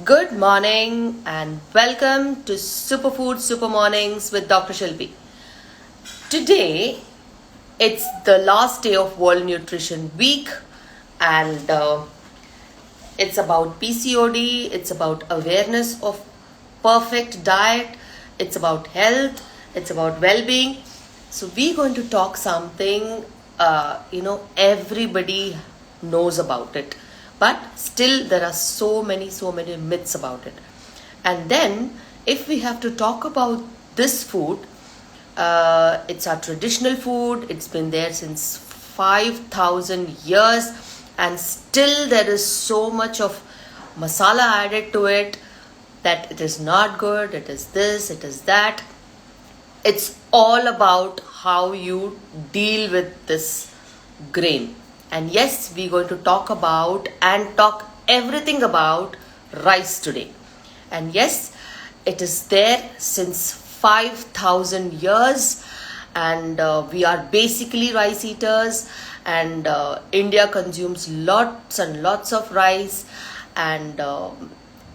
Good morning and welcome to Superfood Super Mornings with Dr. Shilpi. Today it's the last day of World Nutrition Week and it's about PCOD, it's about awareness of perfect diet, it's about health, it's about well-being. So we're going to talk something everybody knows about it, but still there are so many myths about it. And then if we have to talk about this food, it's our traditional food. It's been there since 5,000 years and still there is so much of masala added to it that it is not good, it is this, it is that. It's all about how you deal with this grain. And yes, we're going to talk everything about rice today. And yes, it is there since 5,000 years and we are basically rice eaters, and India consumes lots and lots of rice, and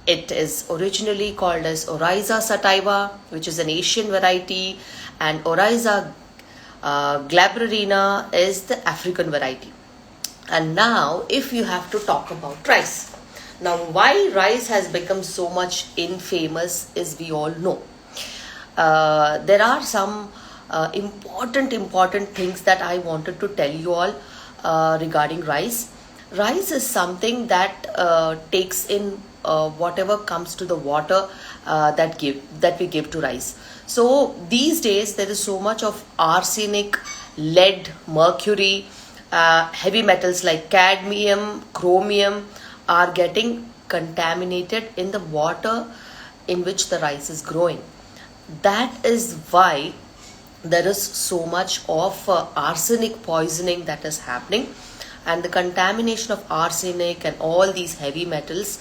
it is originally called as Oryza sativa, which is an Asian variety, and Oryza glabberina is the African variety. And now if you have to talk about rice, now why rice has become so much infamous is we all know. There are some important things that I wanted to tell you all regarding rice. Rice is something that takes in whatever comes to the water that we give to rice. So these days there is so much of arsenic, lead, mercury, heavy metals like cadmium, chromium are getting contaminated in the water in which the rice is growing. That is why there is so much of arsenic poisoning that is happening, and the contamination of arsenic and all these heavy metals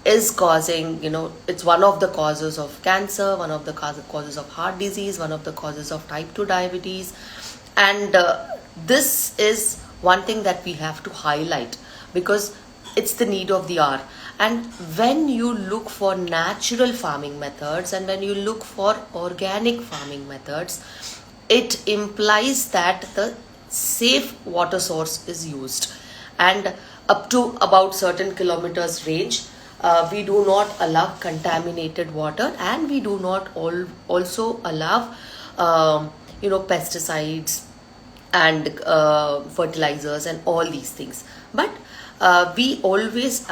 is causing, it's one of the causes of cancer, one of the causes of heart disease, one of the causes of type 2 diabetes. And this is one thing that we have to highlight because it's the need of the hour. And when you look for natural farming methods and when you look for organic farming methods, it implies that the safe water source is used, and up to about certain kilometers range we do not allow contaminated water, and we do not also allow pesticides and fertilizers and all these things. But we always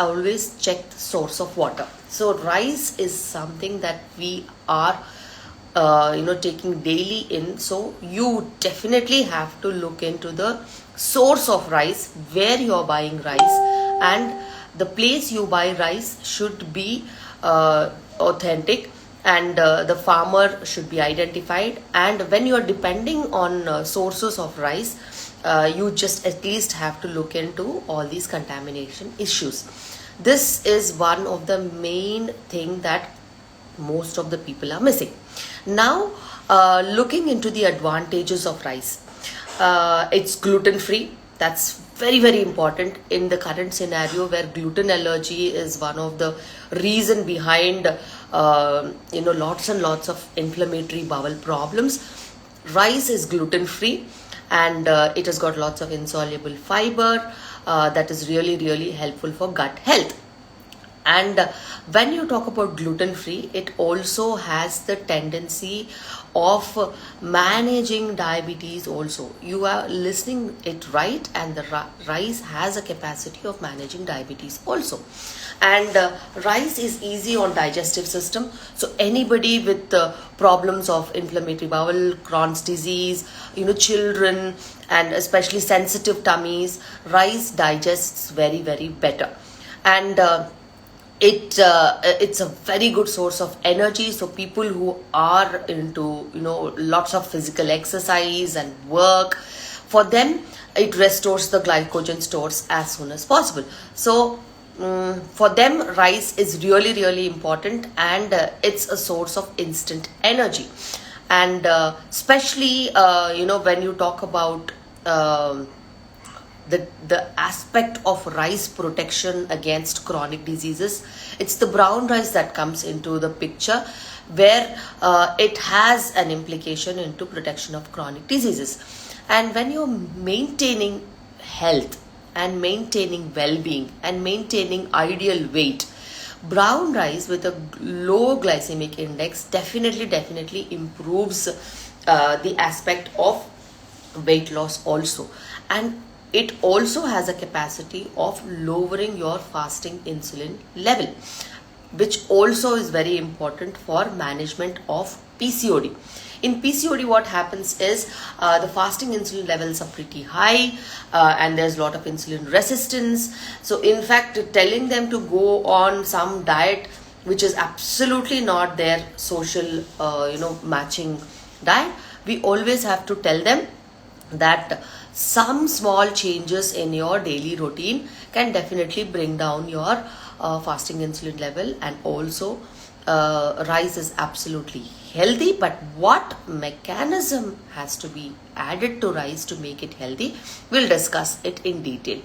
check the source of water. So rice is something that we are taking daily in. So you definitely have to look into the source of rice, where you are buying rice, and the place you buy rice should be authentic, and the farmer should be identified. And when you are depending on sources of rice, you just at least have to look into all these contamination issues. This is one of the main thing that most of the people are missing. Now looking into the advantages of rice, it's gluten free. That's very important in the current scenario where gluten allergy is one of the reason behind lots and lots of inflammatory bowel problems. Rice is gluten free, and it has got lots of insoluble fiber that is really helpful for gut health. And when you talk about gluten free, it also has the tendency of managing diabetes also. You are listening it right, and the rice has a capacity of managing diabetes also. And rice is easy on digestive system. So anybody with problems of inflammatory bowel, Crohn's disease, children, and especially sensitive tummies, rice digests very better. And it's a very good source of energy. So people who are into lots of physical exercise and work, for them it restores the glycogen stores as soon as possible. So for them rice is really important, and it's a source of instant energy. And especially when you talk about the aspect of rice protection against chronic diseases, it's the brown rice that comes into the picture, where it has an implication into protection of chronic diseases. And when you're maintaining health and maintaining well-being and maintaining ideal weight, brown rice with a low glycemic index definitely improves the aspect of weight loss also. And it also has a capacity of lowering your fasting insulin level, which also is very important for management of PCOD. In PCOD, what happens is the fasting insulin levels are pretty high, and there's a lot of insulin resistance. So in fact, telling them to go on some diet which is absolutely not their social matching diet, we always have to tell them that some small changes in your daily routine can definitely bring down your fasting insulin level. And also rice is absolutely healthy, but what mechanism has to be added to rice to make it healthy, we'll discuss it in detail.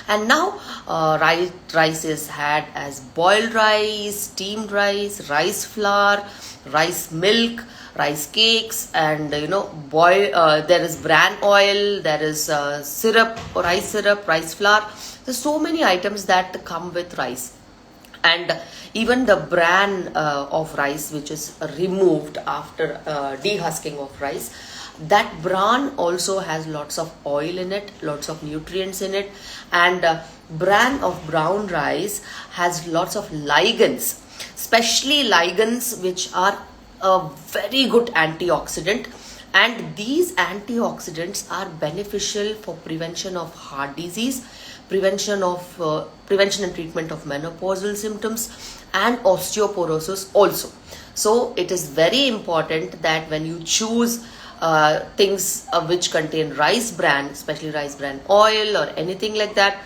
And now rice is had as boiled rice, steamed rice, rice flour, rice milk, rice cakes, and there is bran oil, there is syrup, rice flour. There's so many items that come with rice. And even the bran of rice, which is removed after dehusking of rice, that bran also has lots of oil in it, lots of nutrients in it. And bran of brown rice has lots of ligands, especially ligands which are a very good antioxidant. And these antioxidants are beneficial for prevention of heart disease, prevention and treatment of menopausal symptoms, and osteoporosis also. So it is very important that when you choose things which contain rice bran, especially rice bran oil or anything like that,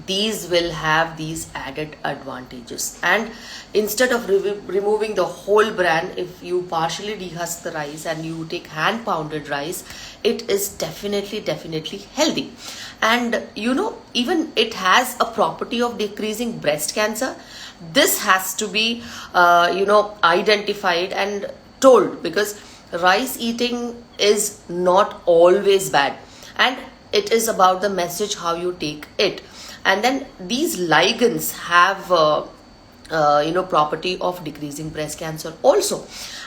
these will have these added advantages. And instead of removing the whole bran, if you partially dehusk the rice and you take hand pounded rice, it is definitely healthy. And even it has a property of decreasing breast cancer. This has to be identified and told, because rice eating is not always bad, and it is about the message how you take it. And then these ligands have property of decreasing breast cancer also.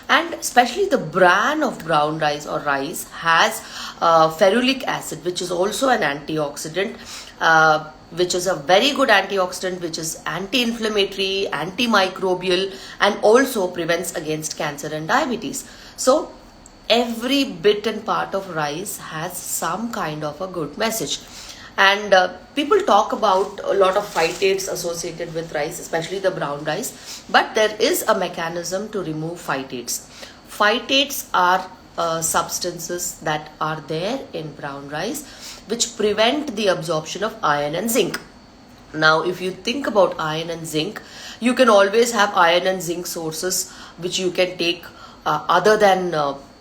And especially the bran of brown rice or rice has ferulic acid, which is also an antioxidant, which is a very good antioxidant, which is anti-inflammatory, antimicrobial, and also prevents against cancer and diabetes. So every bit and part of rice has some kind of a good message. And people talk about a lot of phytates associated with rice, especially the brown rice, but there is a mechanism to remove phytates. Phytates are substances that are there in brown rice which prevent the absorption of iron and zinc. Now, if you think about iron and zinc, you can always have iron and zinc sources which you can take other than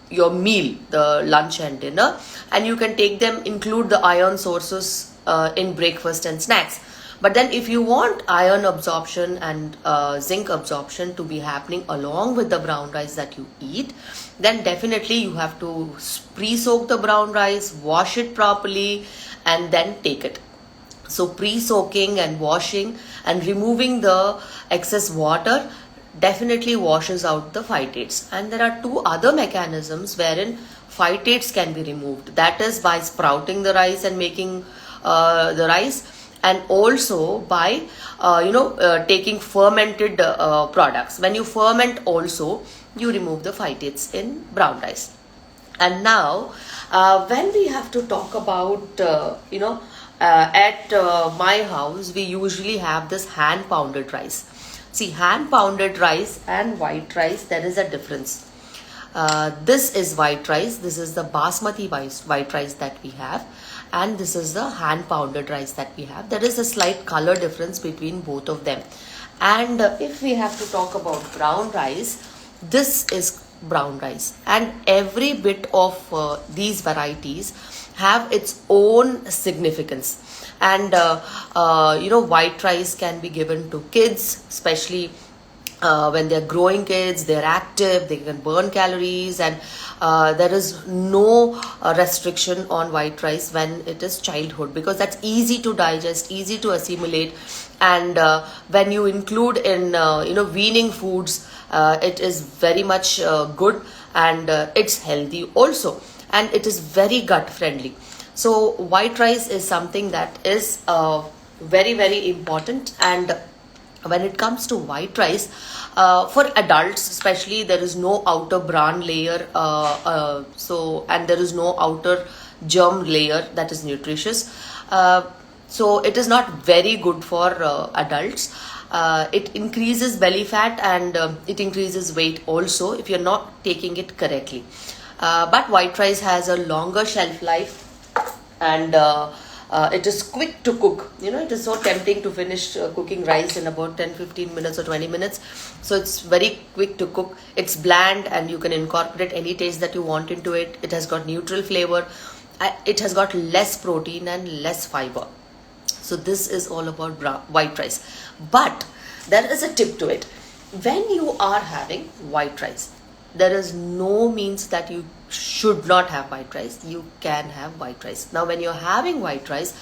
your meal, the lunch and dinner, and you can take them, include the iron sources in breakfast and snacks. But then if you want iron absorption and zinc absorption to be happening along with the brown rice that you eat, then definitely you have to pre-soak the brown rice, wash it properly, and then take it. So pre-soaking and washing and removing the excess water definitely washes out the phytates. And there are two other mechanisms wherein phytates can be removed. That is by sprouting the rice and making the rice, and also by taking fermented products. When you ferment also, you remove the phytates in brown rice. And now when we have to talk about at my house, we usually have this hand pounded rice. See, hand pounded rice and white rice, there is a difference. This is white rice, this is the basmati white rice that we have, and this is the hand pounded rice that we have. There is a slight color difference between both of them. And if we have to talk about brown rice, this is brown rice, and every bit of these varieties have its own significance. And white rice can be given to kids, especially when they're growing kids, they're active, they can burn calories, and there is no restriction on white rice when it is childhood, because that's easy to digest, easy to assimilate. And when you include in weaning foods, it is very much good, and it's healthy also, and it is very gut friendly. So white rice is something that is very, very important. And when it comes to white rice, for adults especially, there is no outer bran layer, and there is no outer germ layer that is nutritious. So it is not very good for adults. It increases belly fat, and it increases weight also if you're not taking it correctly. But white rice has a longer shelf life, and it is quick to cook. It is so tempting to finish cooking rice in about 10-15 minutes or 20 minutes. So it's very quick to cook. It's bland, and you can incorporate any taste that you want into it. It has got neutral flavor. It has got less protein and less fiber. So this is all about white rice. But there is a tip to it. When you are having white rice, there is no means that you should not have white rice. You can have white rice. Now, when you're having white rice,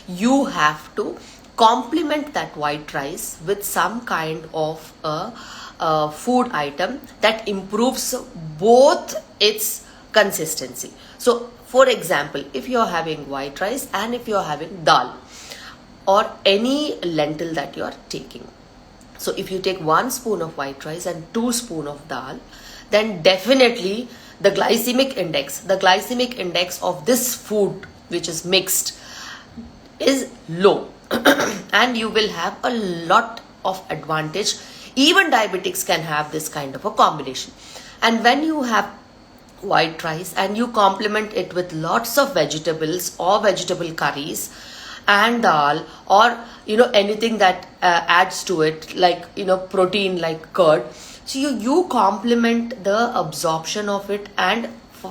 you have to complement that white rice with some kind of a food item that improves both its consistency. So, for example, if you're having white rice and if you're having dal or any lentil that you're taking, so if you take 1 spoon of white rice and 2 spoon of dal, then definitely the glycemic index of this food which is mixed is low and you will have a lot of advantage. Even diabetics can have this kind of a combination. And when you have white rice and you complement it with lots of vegetables or vegetable curries and dal, or anything that adds to it, like protein like curd, so you complement the absorption of it, and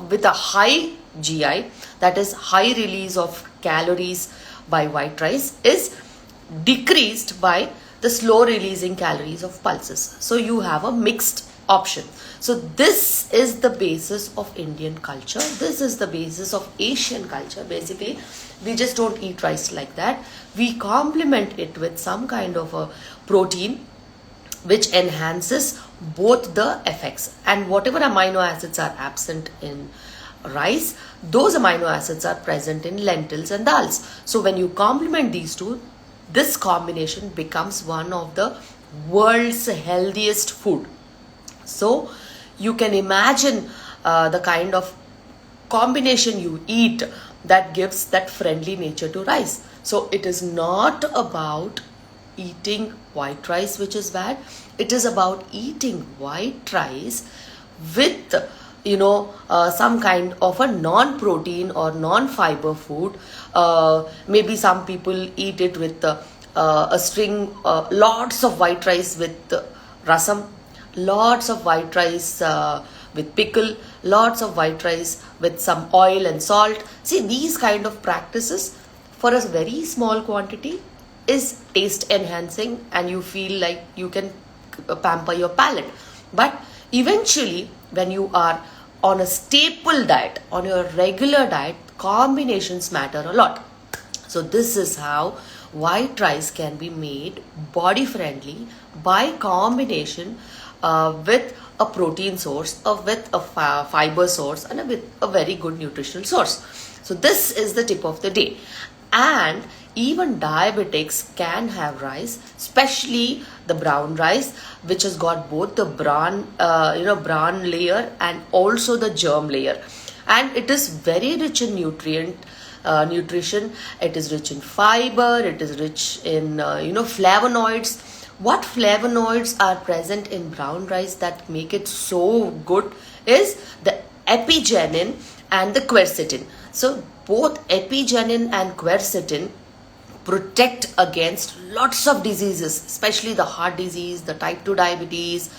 with a high GI, that is high release of calories by white rice, is decreased by the slow releasing calories of pulses. So you have a mixed option. So this is the basis of Indian culture. This is the basis of Asian culture. Basically, we just don't eat rice like that. We complement it with some kind of a protein which enhances both the effects. And whatever amino acids are absent in rice, those amino acids are present in lentils and dals. So when you complement these two, this combination becomes one of the world's healthiest food. So you can imagine the kind of combination you eat that gives that friendly nature to rice. So it is not about eating white rice which is bad. It is about eating white rice with some kind of a non-protein or non-fiber food. Maybe some people eat it with lots of white rice with rasam, lots of white rice with pickle, lots of white rice with some oil and salt. See, these kind of practices for a very small quantity is taste enhancing, and you feel like you can pamper your palate. But eventually, when you are on a staple diet, on your regular diet, combinations matter a lot. So this is how white rice can be made body friendly by combination with a protein source, with a fiber source, and with a very good nutritional source. So this is the tip of the day. And even diabetics can have rice, especially the brown rice, which has got both the bran layer and also the germ layer. And it is very rich in nutrition. It is rich in fiber. It is rich in flavonoids. What flavonoids are present in brown rice that make it so good is the Apigenin and the quercetin. So both Apigenin and quercetin protect against lots of diseases, especially the heart disease, the type 2 diabetes,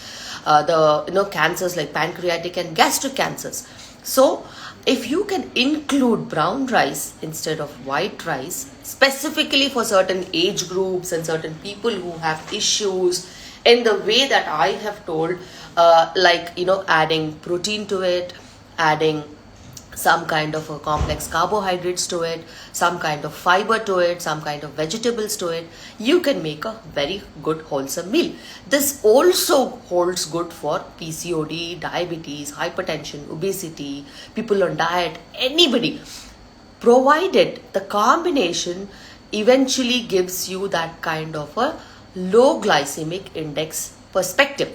the cancers like pancreatic and gastric cancers. So if you can include brown rice instead of white rice, specifically for certain age groups and certain people who have issues, in the way that I have told, like, adding protein to it, adding some kind of a complex carbohydrates to it, some kind of fiber to it, some kind of vegetables to it, you can make a very good wholesome meal. This also holds good for PCOD, diabetes, hypertension, obesity, people on diet, anybody, provided the combination eventually gives you that kind of a low glycemic index perspective.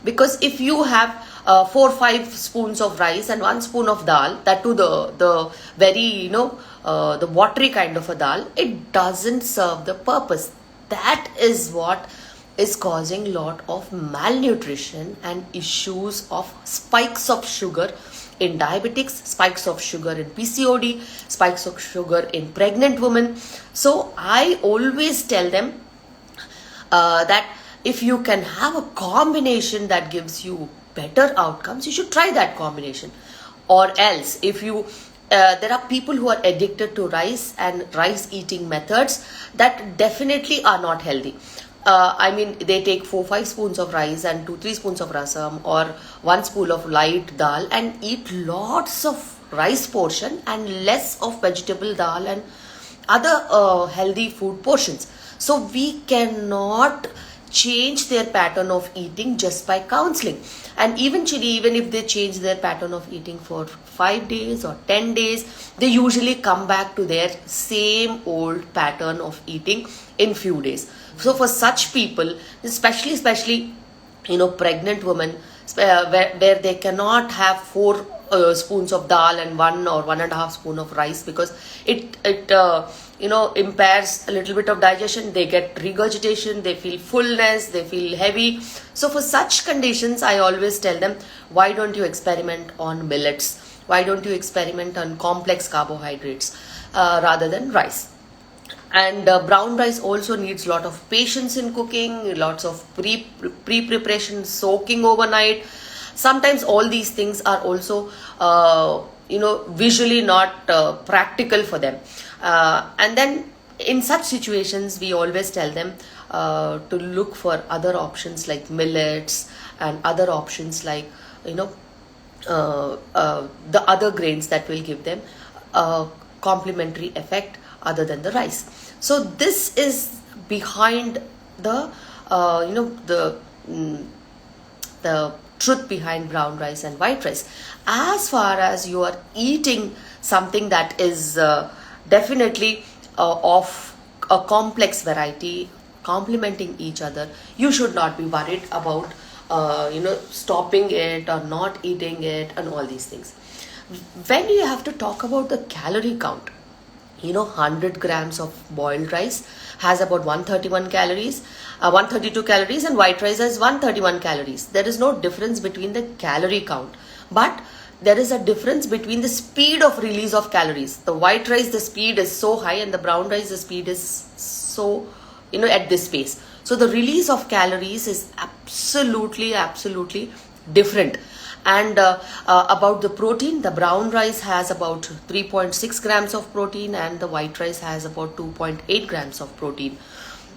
Because if you have 4-5 spoons of rice and 1 spoon of dal, that too the very the watery kind of a dal, it doesn't serve the purpose. That is what is causing lot of malnutrition and issues of spikes of sugar in diabetics, spikes of sugar in PCOD, spikes of sugar in pregnant women. So I always tell them that if you can have a combination that gives you better outcomes, you should try that combination. Or else, if you there are people who are addicted to rice and rice eating methods that definitely are not healthy. I mean, they take 4-5 spoons of rice and 2-3 spoons of rasam or 1 spoon of light dal and eat lots of rice portion and less of vegetable dal and other healthy food portions. So we cannot change their pattern of eating just by counseling. And eventually, even if they change their pattern of eating for 5 days or 10 days, they usually come back to their same old pattern of eating in few days. So for such people, especially pregnant women, where they cannot have 4 spoons of dal and 1 or 1.5 spoon of rice, because it impairs a little bit of digestion. They get regurgitation, they feel fullness, they feel heavy. So for such conditions, I always tell them, why don't you experiment on millets? Why don't you experiment on complex carbohydrates rather than rice? And brown rice also needs a lot of patience in cooking, lots of pre-preparation, soaking overnight. Sometimes all these things are also visually not practical for them. And then in such situations, we always tell them to look for other options like millets and other options like the other grains that will give them a complementary effect other than the rice. So this is behind the the truth behind brown rice and white rice. As far as you are eating something that is definitely of a complex variety, complementing each other, you should not be worried about stopping it or not eating it and all these things. When you have to talk about the calorie count, 100 grams of boiled rice has about 131 calories, 132 calories, and white rice has 131 calories. There is no difference between the calorie count, but there is a difference between the speed of release of calories. The white rice, the speed is so high, and the brown rice, the speed is so, at this pace. So the release of calories is absolutely different. And about the protein, the brown rice has about 3.6 grams of protein and the white rice has about 2.8 grams of protein.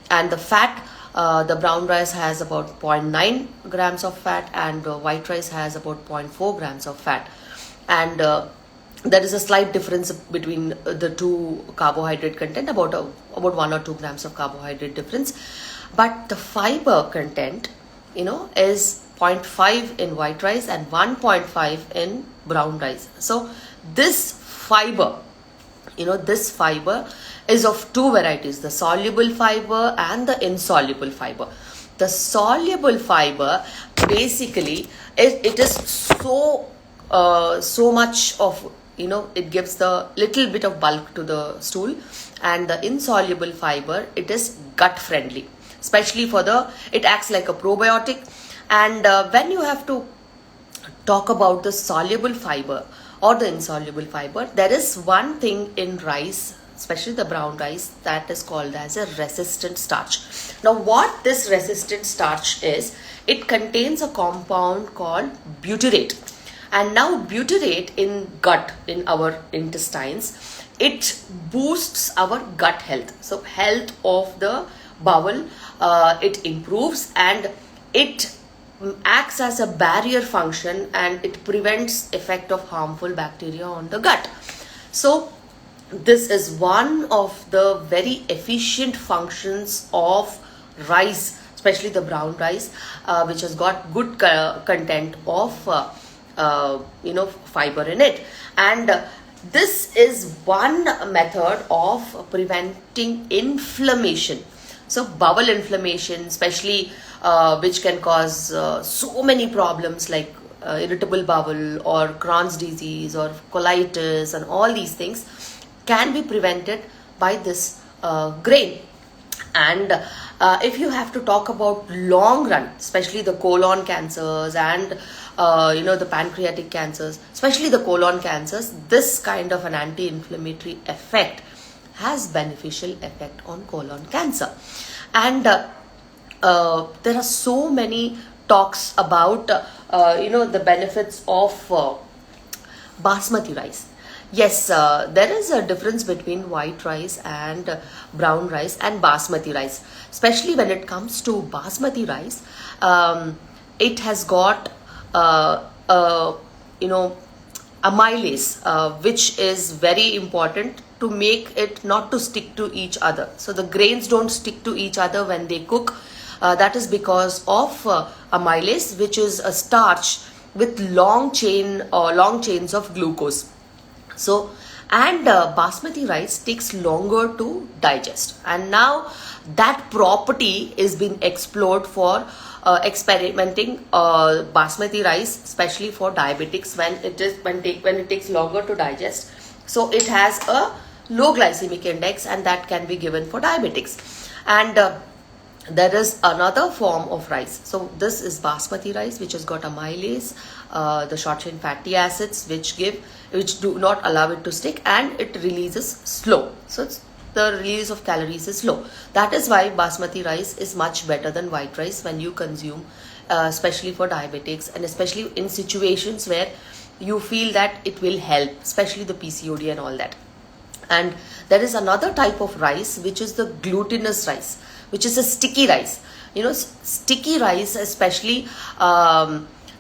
And the fat, the brown rice has about 0.9 grams of fat and white rice has about 0.4 grams of fat. And there is a slight difference between the two carbohydrate content, about 1 or 2 grams of carbohydrate difference. But the fiber content, is 0.5 in white rice and 1.5 in brown rice. So this fiber, is of two varieties, the soluble fiber and the insoluble fiber. The soluble fiber, basically, it is so much of, it gives the little bit of bulk to the stool. And the insoluble fiber, it is gut friendly, especially it acts like a probiotic. And when you have to talk about the soluble fiber or the insoluble fiber, there is one thing in rice, especially the brown rice, that is called as a resistant starch. Now what this resistant starch is, it contains a compound called butyrate. And now butyrate in gut, in our intestines, it boosts our gut health. So health of the bowel, it improves, and it acts as a barrier function, and it prevents effect of harmful bacteria on the gut. So this is one of the very efficient functions of rice, especially the brown rice, which has got good content of fiber in it. And this is one method of preventing inflammation. So bowel inflammation, especially, which can cause so many problems like irritable bowel or Crohn's disease or colitis, and all these things can be prevented by this grain. And if you have to talk about long run, especially the colon cancers and the pancreatic cancers, especially the colon cancers, this kind of an anti-inflammatory effect has beneficial effect on colon cancer. And there are so many talks about the benefits of basmati rice. Yes, there is a difference between white rice and brown rice and basmati rice. Especially when it comes to basmati rice, it has got amylase, which is very important to make it not to stick to each other. So the grains don't stick to each other when they cook. That is because of amylase, which is a starch with long chains of glucose. So, and basmati rice takes longer to digest, and now that property is being explored for experimenting basmati rice, especially for diabetics, when it takes longer to digest. So it has a low glycemic index, and that can be given for diabetics. And there is another form of rice. So this is basmati rice, which has got amylase, the short chain fatty acids, which do not allow it to stick, and it releases slow. So the release of calories is slow. That is why basmati rice is much better than white rice when you consume, especially for diabetics, and especially in situations where you feel that it will help, especially the PCOD and all that. And there is another type of rice, which is the glutinous rice, which is a sticky rice. Sticky rice, especially,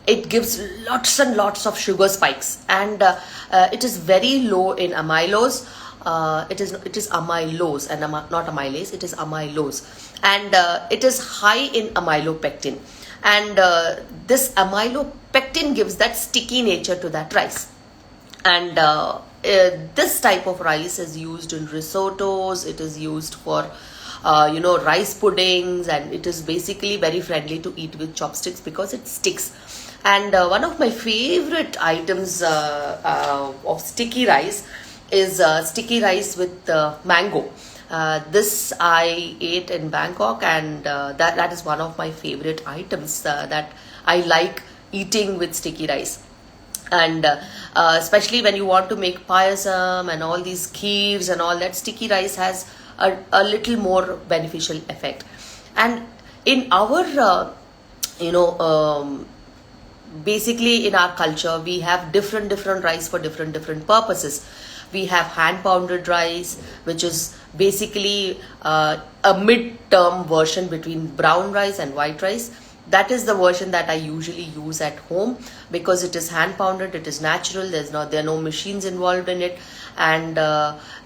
it gives lots and lots of sugar spikes, and it is very low in amylose. It is amylose and not amylase. It is amylose, and it is high in amylopectin, and this amylopectin gives that sticky nature to that rice. And this type of rice is used in risottos. It is used for rice puddings, and it is basically very friendly to eat with chopsticks because it sticks. And one of my favorite items of sticky rice is sticky rice with mango. This I ate in Bangkok, and that is one of my favorite items that I like eating with sticky rice. And especially when you want to make payasam and all these kheers and all that, sticky rice has a little more beneficial effect. And in our basically in our culture, we have different rice for different purposes. We have hand pounded rice, which is basically a mid-term version between brown rice and white rice. That is the version that I usually use at home because it is hand pounded, it is natural, there are no machines involved in it, and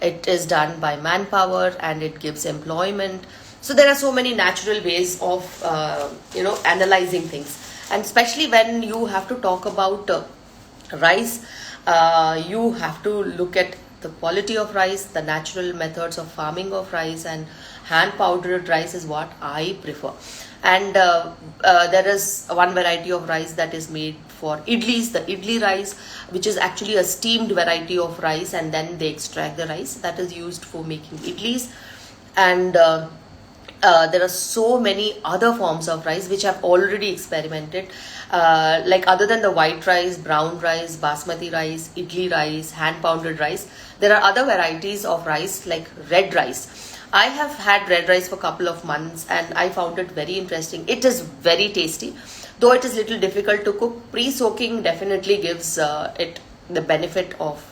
it is done by manpower, and it gives employment. So there are so many natural ways of analyzing things. And especially when you have to talk about rice, you have to look at the quality of rice, the natural methods of farming of rice, and hand powdered rice is what I prefer. And there is one variety of rice that is made for idlis, the idli rice, which is actually a steamed variety of rice, and then they extract the rice that is used for making idlis. And there are so many other forms of rice which I've already experimented, like other than the white rice, brown rice, basmati rice, idli rice, hand pounded rice. There are other varieties of rice like red rice. I have had red rice for a couple of months and I found it very interesting. It is very tasty, though it is little difficult to cook. Pre-soaking definitely gives it the benefit of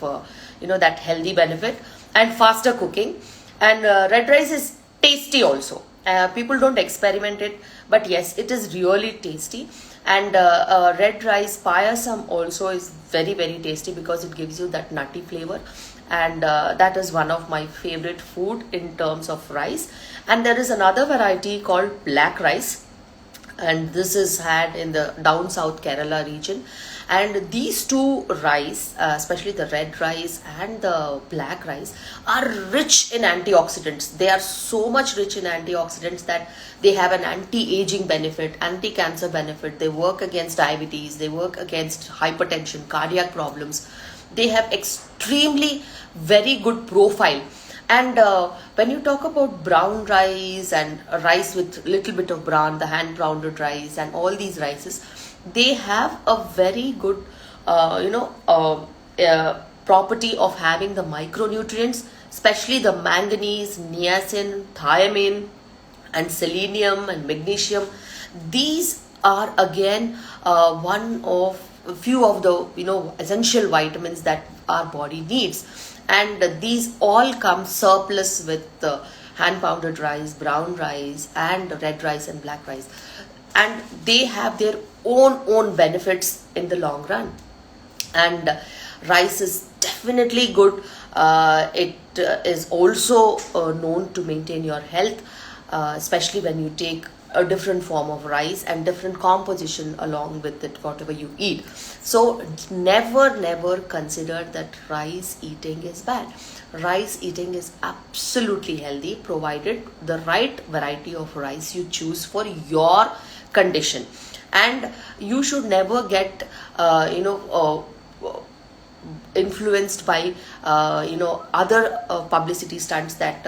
that healthy benefit, and faster cooking. And red rice is tasty also. People don't experiment it, but yes, it is really tasty. And red rice payasam also is very very tasty because it gives you that nutty flavor, and that is one of my favorite food in terms of rice. And there is another variety called black rice, and this is had in the down south Kerala region. And these two rice, especially the red rice and the black rice, are rich in antioxidants. They are so much rich in antioxidants that they have an anti-aging benefit, anti-cancer benefit. They work against diabetes, they work against hypertension, cardiac problems. They have extremely very good profile. And when you talk about brown rice and rice with little bit of bran, the hand pounded rice and all these rices, they have a very good property of having the micronutrients, especially the manganese, niacin, thiamine, and selenium and magnesium. These are again one of a few of the essential vitamins that our body needs, and these all come surplus with hand pounded rice, brown rice, and red rice and black rice, and they have their own benefits in the long run. And rice is definitely good. It is also known to maintain your health, especially when you take a different form of rice and different composition along with it, whatever you eat. So never consider that rice eating is bad. Rice eating is absolutely healthy, provided the right variety of rice you choose for your condition. And you should never get influenced by other publicity stunts that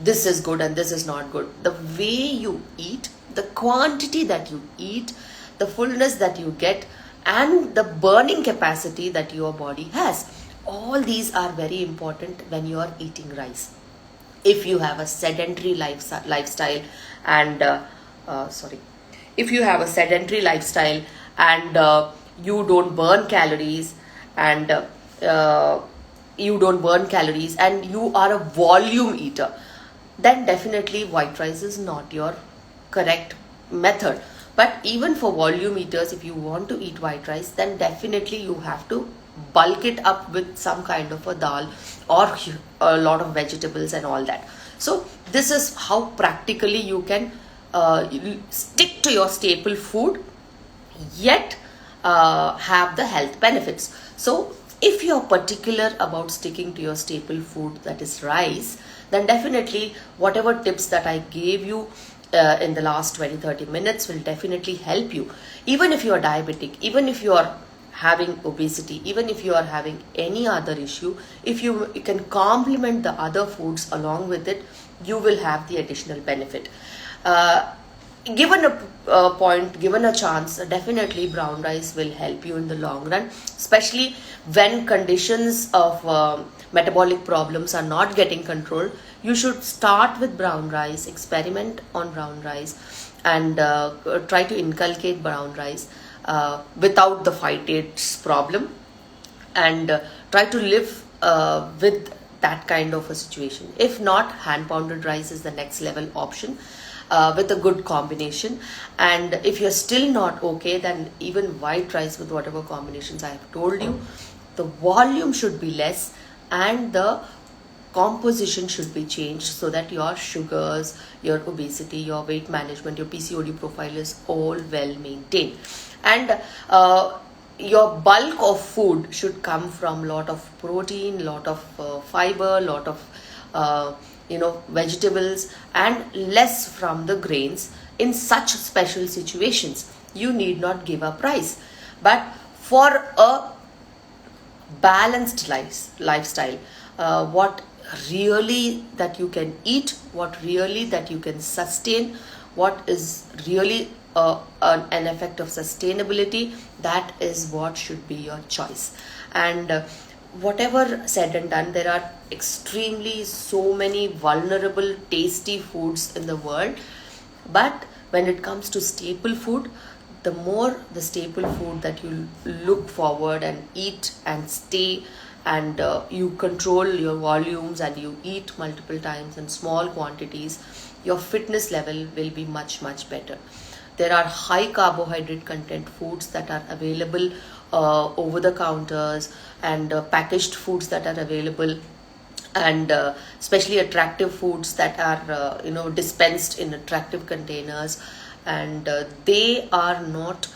this is good and this is not good. The way you eat, the quantity that you eat, the fullness that you get, and the burning capacity that your body has, all these are very important when you are eating rice. If you have a sedentary lifestyle and if you have a sedentary lifestyle and you don't burn calories and you are a volume eater, then definitely white rice is not your correct method. But even for volume eaters, if you want to eat white rice, then definitely you have to bulk it up with some kind of a dal or a lot of vegetables and all that. So this is how practically you can stick to your staple food yet have the health benefits. So if you're particular about sticking to your staple food, that is rice, then definitely whatever tips that I gave you in the last 20-30 minutes will definitely help you. Even if you are diabetic, even if you are having obesity, even if you are having any other issue, if you can complement the other foods along with it, you will have the additional benefit. Given a chance, definitely brown rice will help you in the long run, especially when conditions of metabolic problems are not getting controlled. You should start with brown rice, experiment on brown rice, and try to inculcate brown rice without the phytates problem, and try to live with that kind of a situation. If not, hand pounded rice is the next level option with a good combination. And if you're still not okay, then even white rice with whatever combinations I have told you, the volume should be less and the composition should be changed so that your sugars, your obesity, your weight management, your PCOD profile is all well maintained. And your bulk of food should come from lot of protein, lot of fiber, lot of vegetables, and less from the grains. In such special situations, you need not give up rice. But for a balanced lifestyle, what really that you can eat, what really that you can sustain, what is really an effect of sustainability, that is what should be your choice. And whatever said and done, there are extremely so many vulnerable tasty foods in the world, but when it comes to staple food, the more the staple food that you look forward and eat and stay, and you control your volumes and you eat multiple times in small quantities, your fitness level will be much better. There are high carbohydrate content foods that are available over the counters, and packaged foods that are available, and especially attractive foods that are dispensed in attractive containers, and they are not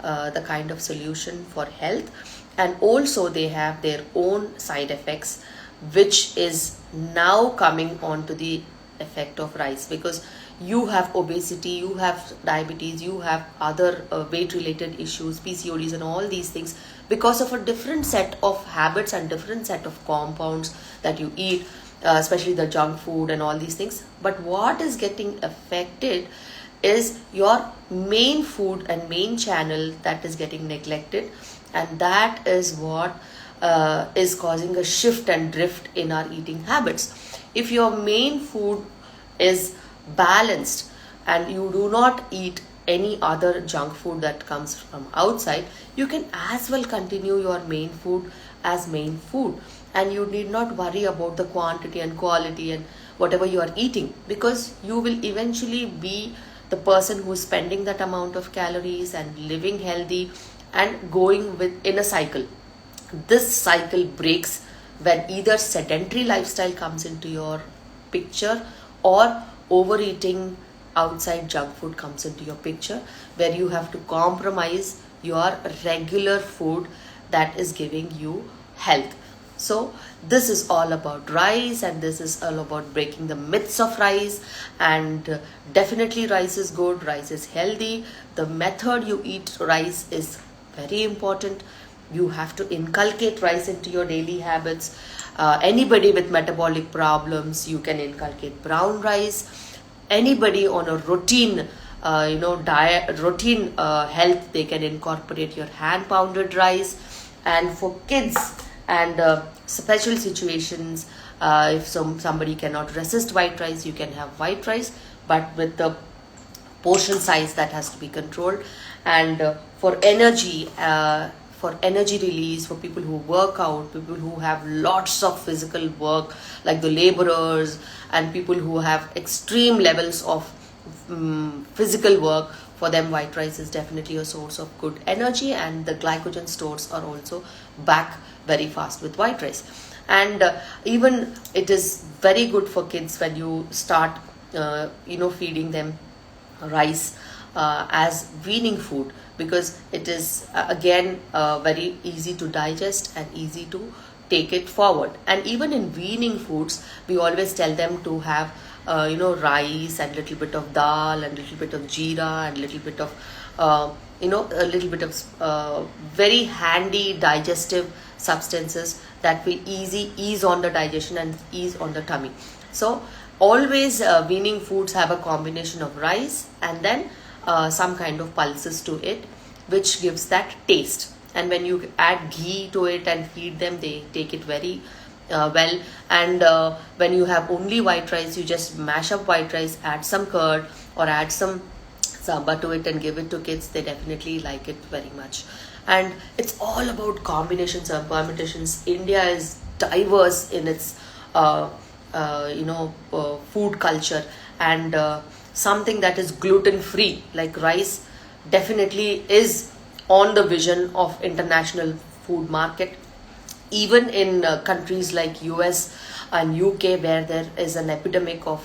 the kind of solution for health. And also they have their own side effects, which is now coming on to the effect of rice, because you have obesity, you have diabetes, you have other weight related issues, PCODs and all these things, because of a different set of habits and different set of compounds that you eat, especially the junk food and all these things. But what is getting affected is your main food and main channel that is getting neglected, and that is what is causing a shift and drift in our eating habits. If your main food is balanced and you do not eat any other junk food that comes from outside, you can as well continue your main food as main food, and you need not worry about the quantity and quality and whatever you are eating, because you will eventually be the person who is spending that amount of calories and living healthy and going in a cycle. This cycle breaks when either sedentary lifestyle comes into your picture, or overeating outside junk food comes into your picture, where you have to compromise your regular food that is giving you health. So this is all about rice, and this is all about breaking the myths of rice. And definitely rice is good, rice is healthy. The method you eat rice is very important. You have to inculcate rice into your daily habits. Anybody with metabolic problems, you can inculcate brown rice. Anybody on a routine diet, routine health, they can incorporate your hand pounded rice. And for kids and special situations, if somebody cannot resist white rice, you can have white rice, but with the portion size that has to be controlled. And for energy release, for people who work out, people who have lots of physical work, like the laborers, and people who have extreme levels of physical work, for them white rice is definitely a source of good energy, and the glycogen stores are also back very fast with white rice. And even it is very good for kids when you start feeding them rice as weaning food, because it is again very easy to digest and easy to take it forward. And even in weaning foods, we always tell them to have rice and little bit of dal and little bit of jeera and little bit of a little bit of very handy digestive substances that will ease on the digestion and ease on the tummy. So always weaning foods have a combination of rice and then some kind of pulses to it, which gives that taste. And when you add ghee to it and feed them, they take it very well. And when you have only white rice, you just mash up white rice, add some curd or add some sambar to it and give it to kids. They definitely like it very much. And it's all about combinations and permutations. India is diverse in its food culture, and something that is gluten free like rice definitely is on the vision of international food market. Even in countries like US and UK, where there is an epidemic of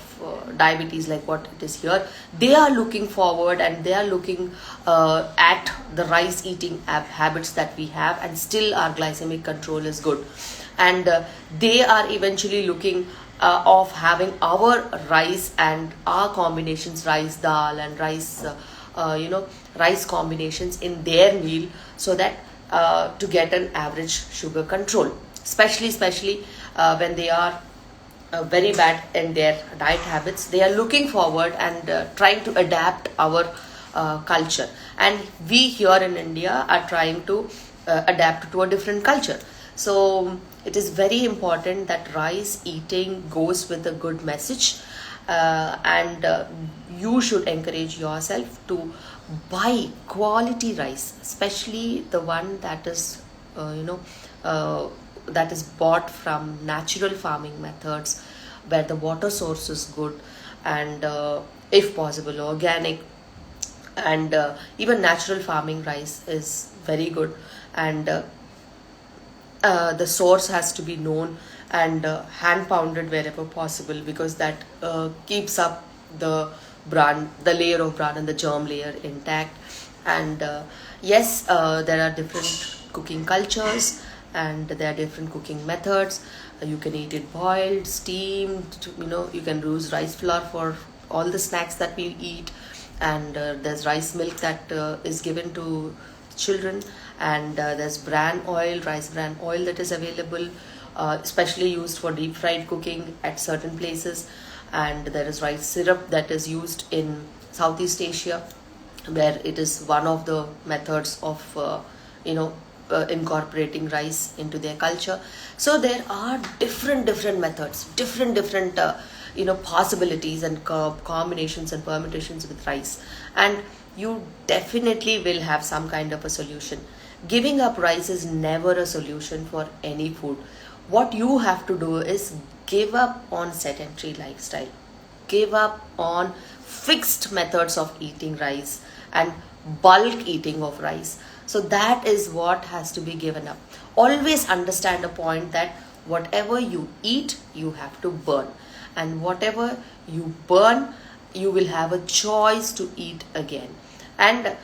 diabetes like what it is here, they are looking forward and they are looking at the rice eating habits that we have, and still our glycemic control is good. And they are eventually looking of having our rice and our combinations, rice dal and rice rice combinations in their meal, so that to get an average sugar control, especially when they are very bad in their diet habits. They are looking forward and trying to adapt our culture, and we here in India are trying to adapt to a different culture. So it is very important that rice eating goes with a good message, and you should encourage yourself to buy quality rice, especially the one that is that is bought from natural farming methods, where the water source is good, and if possible organic, and even natural farming rice is very good, and the source has to be known, and hand pounded wherever possible, because that keeps up the layer of bran and the germ layer intact. And yes, there are different cooking cultures, and there are different cooking methods. You can eat it boiled, steamed, you can use rice flour for all the snacks that we eat, and there's rice milk that is given to children, and there's rice bran oil that is available, especially used for deep fried cooking at certain places. And there is rice syrup that is used in Southeast Asia, where it is one of the methods of incorporating rice into their culture. So there are different methods, different possibilities and combinations and permutations with rice, and you definitely will have some kind of a solution. Giving up rice is never a solution for any food. What you have to do is give up on sedentary lifestyle, give up on fixed methods of eating rice and bulk eating of rice. So that is what has to be given up. Always understand a point that whatever you eat, you have to burn, and whatever you burn, you will have a choice to eat again. And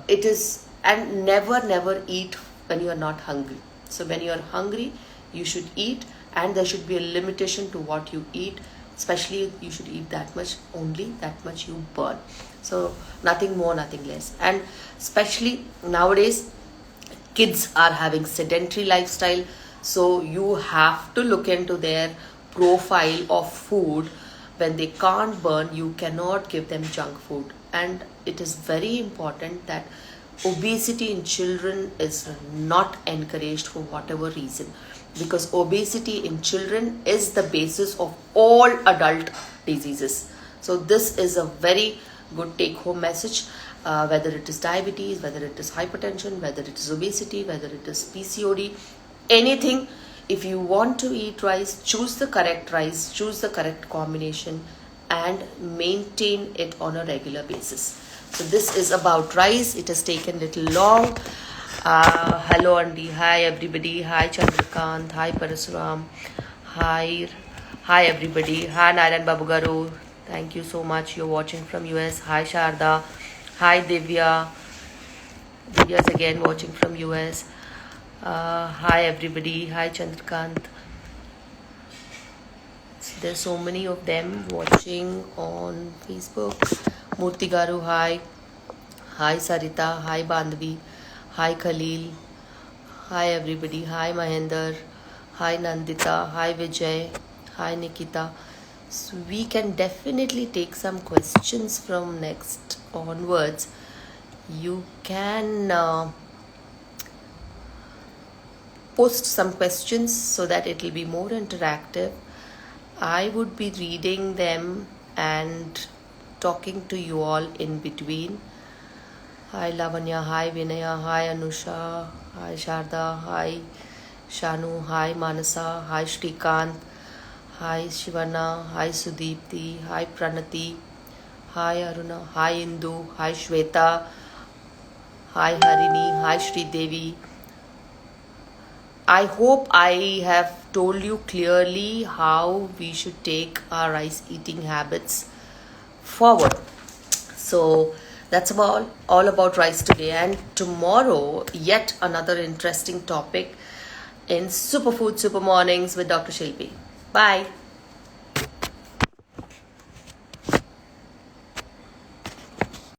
it is, and never eat when you are not hungry. So when you are hungry, you should eat, and there should be a limitation to what you eat. Especially you should eat that much, only that much you burn. So nothing more, nothing less. And especially nowadays, kids are having sedentary lifestyle, so you have to look into their profile of food. When they can't burn, you cannot give them junk food. And it is very important that obesity in children is not encouraged for whatever reason, because obesity in children is the basis of all adult diseases. So this is a very good take home message, whether it is diabetes, whether it is hypertension, whether it is obesity, whether it is PCOD, anything. If you want to eat rice, choose the correct rice, choose the correct combination, and maintain it on a regular basis. So this is about rice. It has taken little long. Hello Andy, hi everybody, hi Chandrakant, hi Parasuram, hi everybody, hi Narayan Babu Garu, thank you so much, you're watching from US, hi Sharda, hi Divya's again watching from US, hi everybody, hi Chandrakant. There's so many of them watching on Facebook. Murti Garu, hi Sarita, hi Bandhavi, hi Khalil, hi everybody, hi Mahendra, hi Nandita, hi Vijay, hi Nikita. So we can definitely take some questions from next onwards. You can post some questions so that it will be more interactive. I would be reading them and talking to you all in between. Hi Lavanya, hi Vinaya, hi Anusha, hi Sharda, hi Shanu, hi Manasa, hi Shrikant, hi Shivana, hi Sudeepti, hi Pranati, hi Aruna, hi Indu, hi Shweta, hi Harini, hi Shri Devi. I hope I have told you clearly how we should take our rice eating habits forward. So that's all about rice today, and tomorrow yet another interesting topic in Superfood Super Mornings with Dr. Shilpi. Bye.